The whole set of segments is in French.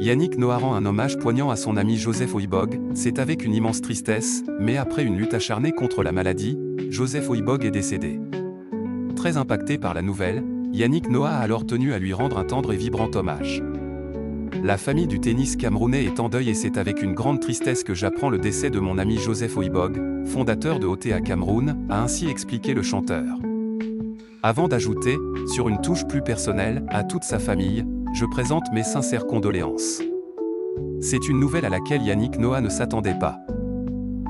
Yannick Noah rend un hommage poignant à son ami Joseph Oibog. C'est avec une immense tristesse, mais après une lutte acharnée contre la maladie, Joseph Oibog est décédé. Très impacté par la nouvelle, Yannick Noah a alors tenu à lui rendre un tendre et vibrant hommage. La famille du tennis camerounais est en deuil et c'est avec une grande tristesse que j'apprends le décès de mon ami Joseph Oibog, fondateur de OTA Cameroun, a ainsi expliqué le chanteur. Avant d'ajouter, sur une touche plus personnelle, à toute sa famille, je présente mes sincères condoléances. C'est une nouvelle à laquelle Yannick Noah ne s'attendait pas.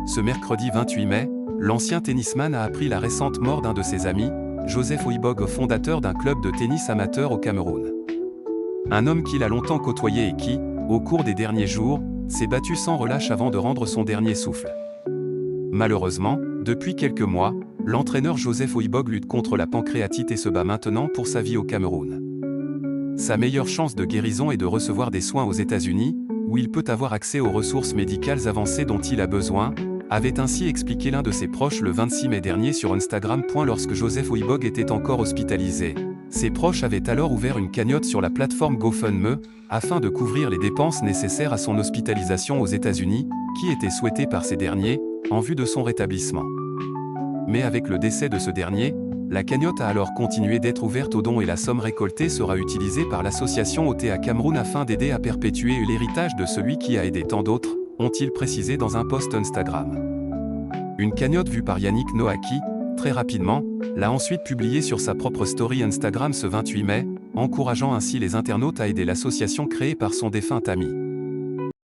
Ce mercredi 28 mai, l'ancien tennisman a appris la récente mort d'un de ses amis, Joseph Oibog, fondateur d'un club de tennis amateur au Cameroun. Un homme qu'il a longtemps côtoyé et qui, au cours des derniers jours, s'est battu sans relâche avant de rendre son dernier souffle. Malheureusement, depuis quelques mois, l'entraîneur Joseph Oibog lutte contre la pancréatite et se bat maintenant pour sa vie au Cameroun. Sa meilleure chance de guérison est de recevoir des soins aux États-Unis, où il peut avoir accès aux ressources médicales avancées dont il a besoin, avait ainsi expliqué l'un de ses proches le 26 mai dernier sur Instagram. Lorsque Joseph Oibog était encore hospitalisé, ses proches avaient alors ouvert une cagnotte sur la plateforme GoFundMe, afin de couvrir les dépenses nécessaires à son hospitalisation aux États-Unis, qui était souhaitée par ces derniers, en vue de son rétablissement. Mais avec le décès de ce dernier, la cagnotte a alors continué d'être ouverte aux dons et la somme récoltée sera utilisée par l'association OTA Cameroun afin d'aider à perpétuer l'héritage de celui qui a aidé tant d'autres, ont-ils précisé dans un post Instagram. Une cagnotte vue par Yannick Noah qui, très rapidement, l'a ensuite publiée sur sa propre story Instagram ce 28 mai, encourageant ainsi les internautes à aider l'association créée par son défunt ami.